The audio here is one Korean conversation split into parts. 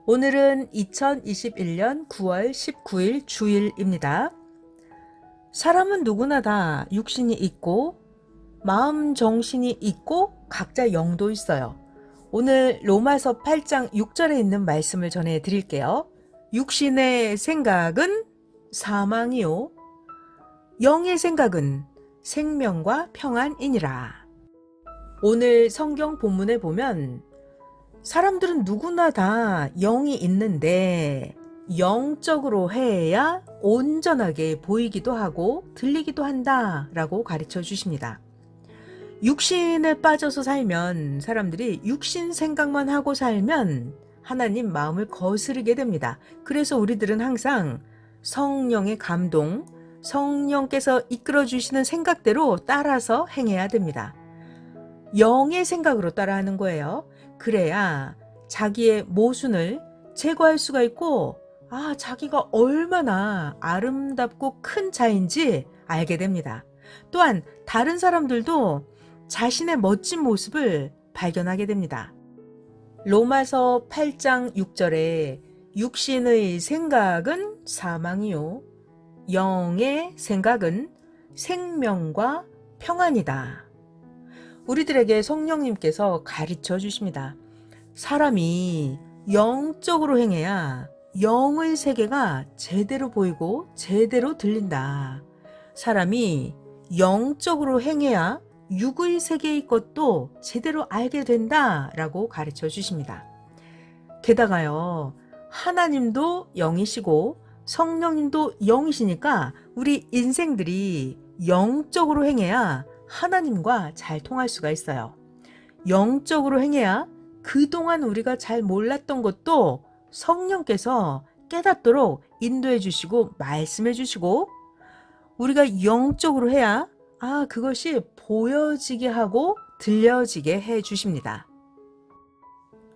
오늘은 2021년 9월 19일 주일입니다. 사람은 누구나 다 육신이 있고 마음 정신이 있고 각자 영도 있어요. 오늘 로마서 8장 6절에 있는 말씀을 전해 드릴게요. 육신의 생각은 사망이요 영의 생각은 생명과 평안이니라. 오늘 성경 본문에 보면 사람들은 누구나 다 영이 있는데 영적으로 해야 온전하게 보이기도 하고 들리기도 한다라고 가르쳐 주십니다. 육신에 빠져서 살면 사람들이 육신 생각만 하고 살면 하나님 마음을 거스르게 됩니다. 그래서 우리들은 항상 성령의 감동, 성령께서 이끌어 주시는 생각대로 따라서 행해야 됩니다. 영의 생각으로 따라하는 거예요. 그래야 자기의 모순을 제거할 수가 있고, 자기가 얼마나 아름답고 큰 자인지 알게 됩니다. 또한 다른 사람들도 자신의 멋진 모습을 발견하게 됩니다. 로마서 8장 6절에 육신의 생각은 사망이요 영의 생각은 생명과 평안이다. 우리들에게 성령님께서 가르쳐 주십니다. 사람이 영적으로 행해야 영의 세계가 제대로 보이고 제대로 들린다. 사람이 영적으로 행해야 육의 세계의 것도 제대로 알게 된다라고 가르쳐 주십니다. 게다가요, 하나님도 영이시고 성령님도 영이시니까 우리 인생들이 영적으로 행해야 하나님과 잘 통할 수가 있어요. 영적으로 행해야 그동안 우리가 잘 몰랐던 것도 성령께서 깨닫도록 인도해 주시고 말씀해 주시고, 우리가 영적으로 해야 그것이 보여지게 하고 들려지게 해 주십니다.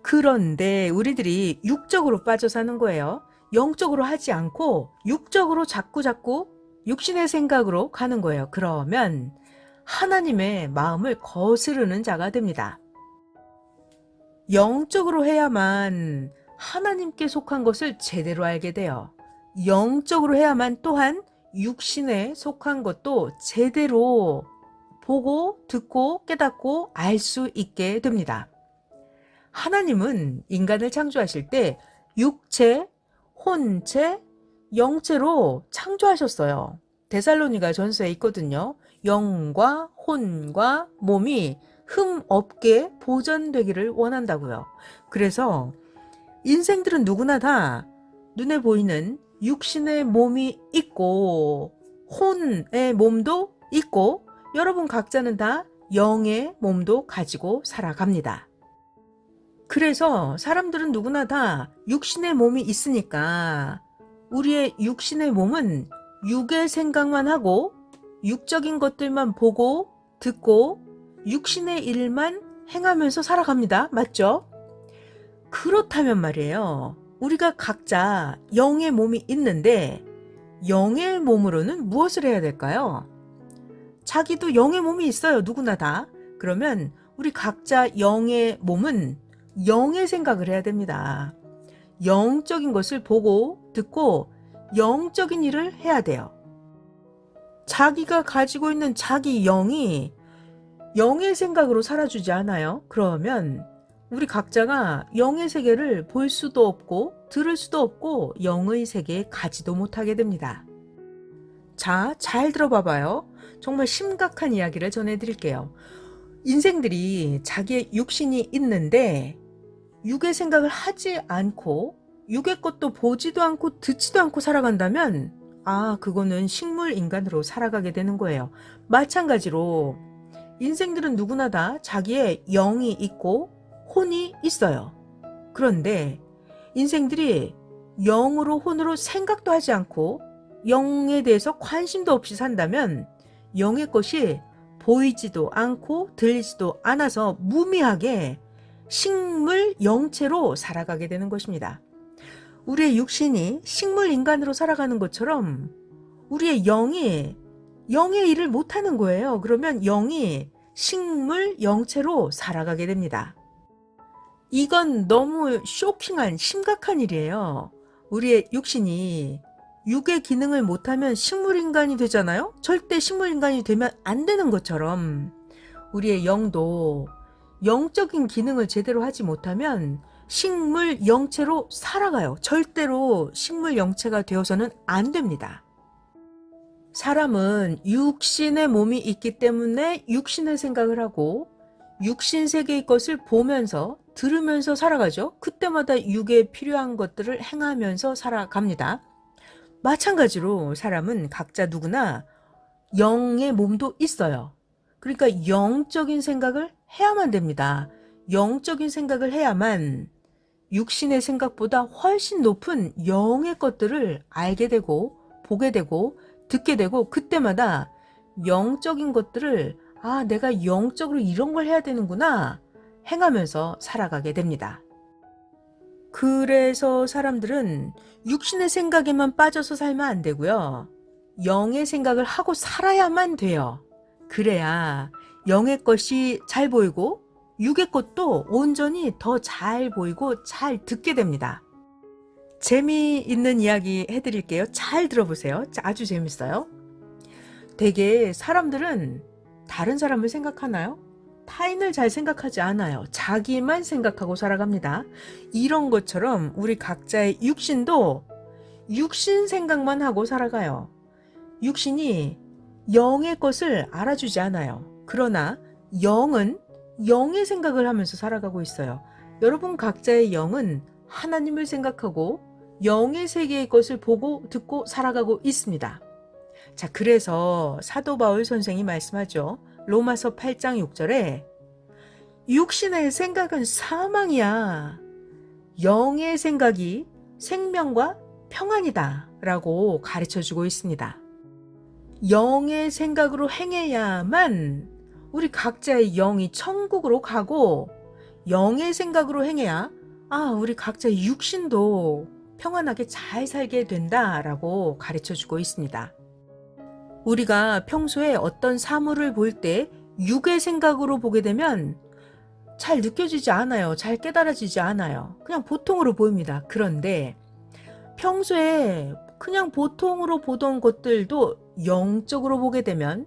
그런데 우리들이 육적으로 빠져 사는 거예요. 영적으로 하지 않고 육적으로 자꾸 육신의 생각으로 가는 거예요. 그러면 하나님의 마음을 거스르는 자가 됩니다. 영적으로 해야만 하나님께 속한 것을 제대로 알게 돼요. 영적으로 해야만 또한 육신에 속한 것도 제대로 보고 듣고 깨닫고 알 수 있게 됩니다. 하나님은 인간을 창조하실 때 육체, 혼체, 영체로 창조하셨어요. 데살로니가 전서에 있거든요. 영과 혼과 몸이 흠 없게 보존되기를 원한다고요. 그래서 인생들은 누구나 다 눈에 보이는 육신의 몸이 있고 혼의 몸도 있고 여러분 각자는 다 영의 몸도 가지고 살아갑니다. 그래서 사람들은 누구나 다 육신의 몸이 있으니까 우리의 육신의 몸은 육의 생각만 하고 육적인 것들만 보고 듣고 육신의 일만 행하면서 살아갑니다. 맞죠? 그렇다면 말이에요. 우리가 각자 영의 몸이 있는데 영의 몸으로는 무엇을 해야 될까요? 자기도 영의 몸이 있어요. 누구나 다. 그러면 우리 각자 영의 몸은 영의 생각을 해야 됩니다. 영적인 것을 보고 듣고 영적인 일을 해야 돼요. 자기가 가지고 있는 자기 영이 영의 생각으로 살아주지 않아요? 그러면 우리 각자가 영의 세계를 볼 수도 없고 들을 수도 없고 영의 세계에 가지도 못하게 됩니다. 자, 잘 들어봐봐요. 정말 심각한 이야기를 전해드릴게요. 인생들이 자기의 육신이 있는데 육의 생각을 하지 않고 육의 것도 보지도 않고 듣지도 않고 살아간다면 그거는 식물 인간으로 살아가게 되는 거예요. 마찬가지로 인생들은 누구나 다 자기의 영이 있고 혼이 있어요. 그런데 인생들이 영으로 혼으로 생각도 하지 않고 영에 대해서 관심도 없이 산다면 영의 것이 보이지도 않고 들리지도 않아서 무미하게 식물 영체로 살아가게 되는 것입니다. 우리의 육신이 식물 인간으로 살아가는 것처럼 우리의 영이 영의 일을 못하는 거예요. 그러면 영이 식물 영체로 살아가게 됩니다. 이건 너무 쇼킹한 심각한 일이에요. 우리의 육신이 육의 기능을 못하면 식물인간이 되잖아요? 절대 식물인간이 되면 안 되는 것처럼 우리의 영도 영적인 기능을 제대로 하지 못하면 식물 영체로 살아가요. 절대로 식물 영체가 되어서는 안 됩니다. 사람은 육신의 몸이 있기 때문에 육신의 생각을 하고 육신 세계의 것을 보면서 들으면서 살아가죠. 그때마다 육에 필요한 것들을 행하면서 살아갑니다. 마찬가지로 사람은 각자 누구나 영의 몸도 있어요. 그러니까 영적인 생각을 해야만 됩니다. 영적인 생각을 해야만 육신의 생각보다 훨씬 높은 영의 것들을 알게 되고 보게 되고 듣게 되고 그때마다 영적인 것들을 내가 영적으로 이런 걸 해야 되는구나 행하면서 살아가게 됩니다. 그래서 사람들은 육신의 생각에만 빠져서 살면 안 되고요. 영의 생각을 하고 살아야만 돼요. 그래야 영의 것이 잘 보이고 육의 것도 온전히 더 잘 보이고 잘 듣게 됩니다. 재미있는 이야기 해드릴게요. 잘 들어보세요. 아주 재밌어요. 되게 사람들은 다른 사람을 생각하나요? 타인을 잘 생각하지 않아요. 자기만 생각하고 살아갑니다. 이런 것처럼 우리 각자의 육신도 육신 생각만 하고 살아가요. 육신이 영의 것을 알아주지 않아요. 그러나 영은 영의 생각을 하면서 살아가고 있어요. 여러분 각자의 영은 하나님을 생각하고 영의 세계의 것을 보고 듣고 살아가고 있습니다. 자, 그래서 사도 바울 선생이 말씀하죠. 로마서 8장 6절에 육신의 생각은 사망이야. 영의 생각이 생명과 평안이다 라고 가르쳐주고 있습니다. 영의 생각으로 행해야만 우리 각자의 영이 천국으로 가고 영의 생각으로 행해야 우리 각자의 육신도 평안하게 잘 살게 된다라고 가르쳐주고 있습니다. 우리가 평소에 어떤 사물을 볼 때 육의 생각으로 보게 되면 잘 느껴지지 않아요. 잘 깨달아지지 않아요. 그냥 보통으로 보입니다. 그런데 평소에 그냥 보통으로 보던 것들도 영적으로 보게 되면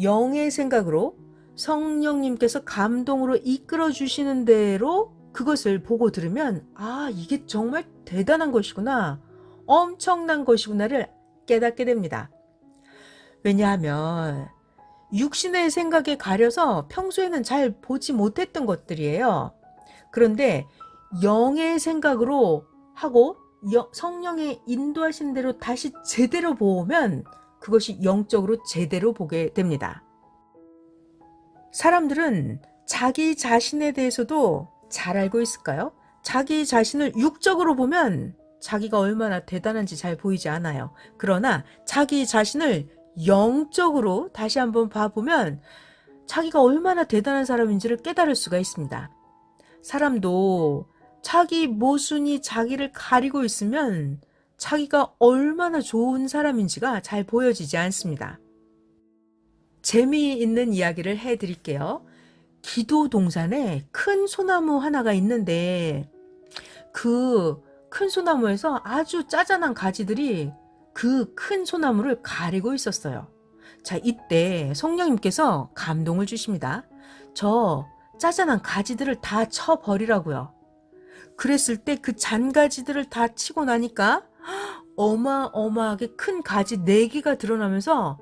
영의 생각으로 성령님께서 감동으로 이끌어 주시는 대로 그것을 보고 들으면 이게 정말 대단한 것이구나. 엄청난 것이구나를 깨닫게 됩니다. 왜냐하면 육신의 생각에 가려서 평소에는 잘 보지 못했던 것들이에요. 그런데 영의 생각으로 하고 성령의 인도하신 대로 다시 제대로 보면 그것이 영적으로 제대로 보게 됩니다. 사람들은 자기 자신에 대해서도 잘 알고 있을까요? 자기 자신을 육적으로 보면 자기가 얼마나 대단한지 잘 보이지 않아요. 그러나 자기 자신을 영적으로 다시 한번 봐보면 자기가 얼마나 대단한 사람인지를 깨달을 수가 있습니다. 사람도 자기 모순이 자기를 가리고 있으면 자기가 얼마나 좋은 사람인지가 잘 보여지지 않습니다. 재미있는 이야기를 해드릴게요. 기도 동산에 큰 소나무 하나가 있는데 그 큰 소나무에서 아주 짜잔한 가지들이 그 큰 소나무를 가리고 있었어요. 자, 이때 성령님께서 감동을 주십니다. 저 짜잔한 가지들을 다 쳐버리라고요. 그랬을 때 그 잔가지들을 다 치고 나니까 어마어마하게 큰 가지 4개가 드러나면서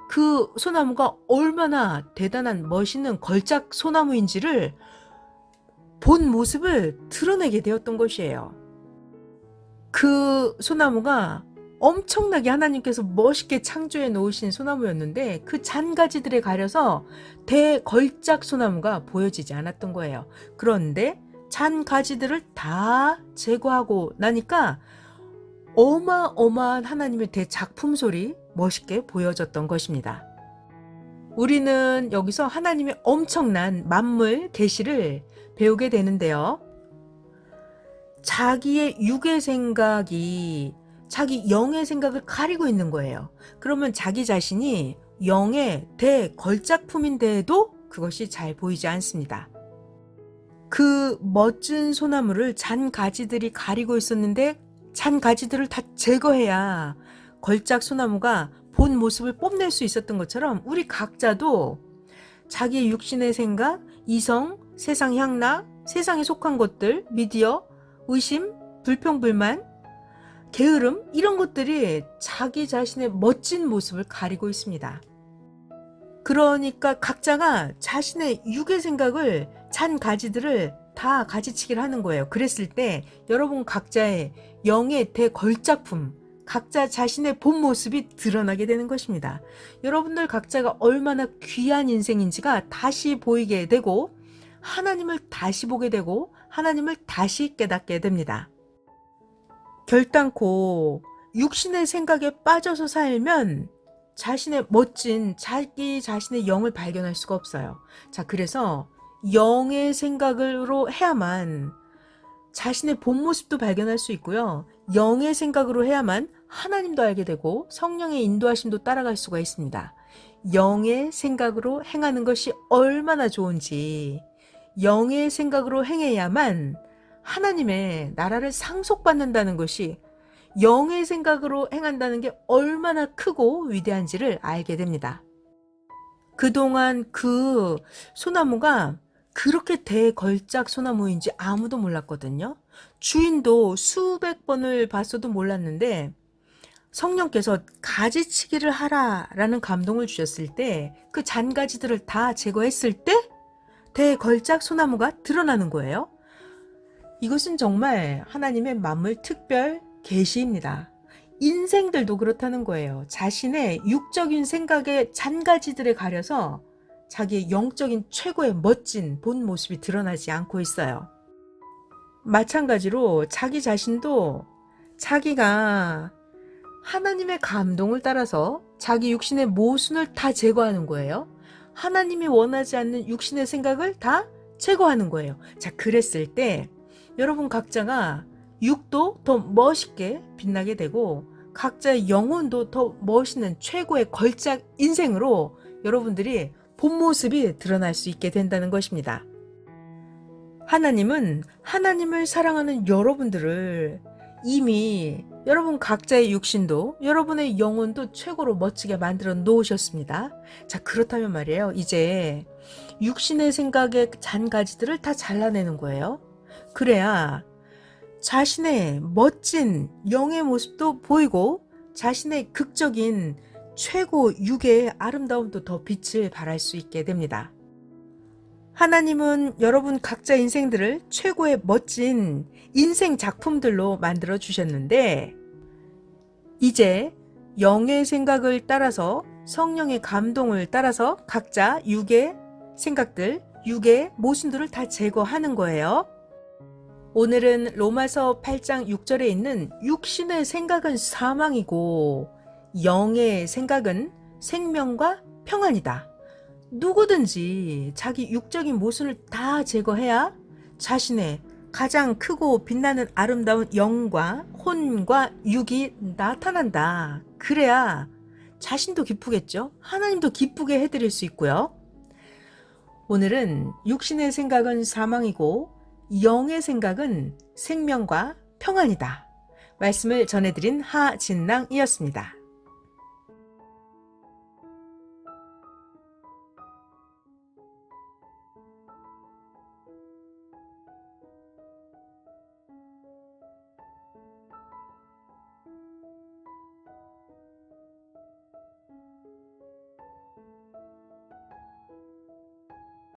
그 소나무가 얼마나 대단한 멋있는 걸작 소나무인지를 본 모습을 드러내게 되었던 것이에요. 그 소나무가 엄청나게 하나님께서 멋있게 창조해 놓으신 소나무였는데 그 잔가지들에 가려서 대걸작 소나무가 보여지지 않았던 거예요. 그런데 잔가지들을 다 제거하고 나니까 어마어마한 하나님의 대작품솔이 멋있게 보여졌던 것입니다. 우리는 여기서 하나님의 엄청난 만물 계시를 배우게 되는데요. 자기의 육의 생각이 자기 영의 생각을 가리고 있는 거예요. 그러면 자기 자신이 영의 대걸작품인데도 그것이 잘 보이지 않습니다. 그 멋진 소나무를 잔 가지들이 가리고 있었는데 잔 가지들을 다 제거해야 걸작 소나무가 본 모습을 뽐낼 수 있었던 것처럼 우리 각자도 자기의 육신의 생각, 이성, 세상 향락, 세상에 속한 것들, 미디어, 의심, 불평불만, 게으름 이런 것들이 자기 자신의 멋진 모습을 가리고 있습니다. 그러니까 각자가 자신의 육의 생각을 잔 가지들을 다 가지치기를 하는 거예요. 그랬을 때 여러분 각자의 영의 대걸작품, 각자 자신의 본 모습이 드러나게 되는 것입니다. 여러분들 각자가 얼마나 귀한 인생인지가 다시 보이게 되고 하나님을 다시 보게 되고 하나님을 다시 깨닫게 됩니다. 결단코 육신의 생각에 빠져서 살면 자신의 멋진 자기 자신의 영을 발견할 수가 없어요. 자, 그래서 영의 생각으로 해야만 자신의 본 모습도 발견할 수 있고요. 영의 생각으로 해야만 하나님도 알게 되고 성령의 인도하심도 따라갈 수가 있습니다. 영의 생각으로 행하는 것이 얼마나 좋은지, 영의 생각으로 행해야만 하나님의 나라를 상속받는다는 것이, 영의 생각으로 행한다는 게 얼마나 크고 위대한지를 알게 됩니다. 그동안 그 소나무가 그렇게 대걸작 소나무인지 아무도 몰랐거든요. 주인도 수백 번을 봤어도 몰랐는데 성령께서 가지치기를 하라라는 감동을 주셨을 때 그 잔가지들을 다 제거했을 때 대걸작 소나무가 드러나는 거예요. 이것은 정말 하나님의 만물 특별 계시입니다. 인생들도 그렇다는 거예요. 자신의 육적인 생각의 잔가지들에 가려서 자기의 영적인 최고의 멋진 본 모습이 드러나지 않고 있어요. 마찬가지로 자기 자신도 자기가 하나님의 감동을 따라서 자기 육신의 모순을 다 제거하는 거예요. 하나님이 원하지 않는 육신의 생각을 다 제거하는 거예요. 자, 그랬을 때 여러분 각자가 육도 더 멋있게 빛나게 되고 각자의 영혼도 더 멋있는 최고의 걸작 인생으로 여러분들이 본 모습이 드러날 수 있게 된다는 것입니다. 하나님은 하나님을 사랑하는 여러분들을 이미 여러분 각자의 육신도 여러분의 영혼도 최고로 멋지게 만들어 놓으셨습니다. 자, 그렇다면 말이에요. 이제 육신의 생각의 잔가지들을 다 잘라내는 거예요. 그래야 자신의 멋진 영의 모습도 보이고 자신의 극적인 최고 육의 아름다움도 더 빛을 발할 수 있게 됩니다. 하나님은 여러분 각자 인생들을 최고의 멋진 인생 작품들로 만들어 주셨는데 이제 영의 생각을 따라서 성령의 감동을 따라서 각자 육의 생각들, 육의 모순들을 다 제거하는 거예요. 오늘은 로마서 8장 6절에 있는 육신의 생각은 사망이고 영의 생각은 생명과 평안이다. 누구든지 자기 육적인 모순을 다 제거해야 자신의 가장 크고 빛나는 아름다운 영과 혼과 육이 나타난다. 그래야 자신도 기쁘겠죠. 하나님도 기쁘게 해드릴 수 있고요. 오늘은 육신의 생각은 사망이고 영의 생각은 생명과 평안이다. 말씀을 전해드린 하진랑이었습니다.